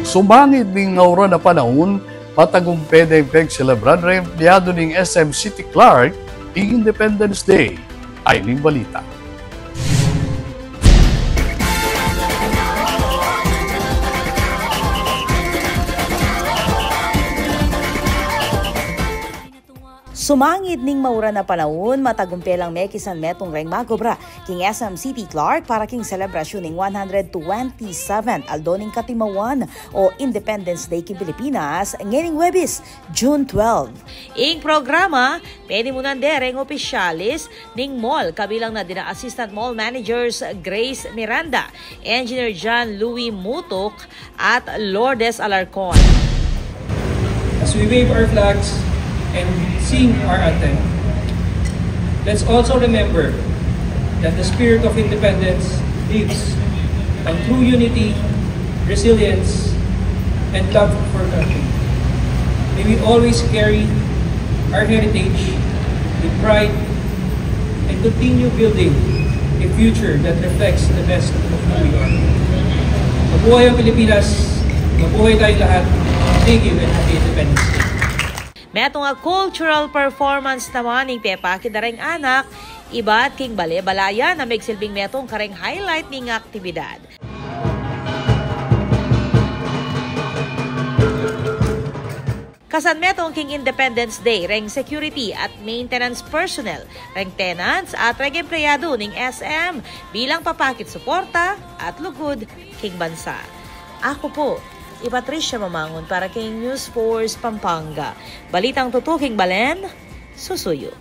Sumangit ning ngaura na panahon, patagumpede peg celebrar na empleyado ning SM City Clark Independence Day. Ay ning balita. Sumangit ning maura na panahon, matagumpelang mekisan metong reng magobra king SM City Clark para king selebrasyon ning 127 aldoning katimawan o Independence Day king Pilipinas ngayong Huwebes, June 12. Ing programa, pwede mo nandereng opisyalis ning mall kabilang na din ang Assistant Mall Managers Grace Miranda, Engineer John Louis Mutok at Lourdes Alarcon. As we wave our flags and sing our anthem, let's also remember that the spirit of independence lives on true unity, resilience, and love for country. May we always carry our heritage with pride and continue building a future that reflects the best of who we are. Mabuhay ang Pilipinas, mabuhay tayong lahat. Thank you and happy Independence Day. Metong a cultural performance naman ng Pepa kidareng anak, iba't king bale-balaya na may silbing metong kareng highlight ng aktibidad. Kasan metong king Independence Day, reng security at maintenance personnel, reng tenants at reng empleyado ng SM bilang papakit suporta at lugod king bansa. Ako po, Patricia Mamangon para kay News Force Pampanga. Balitang tutuking Balen, susuyo.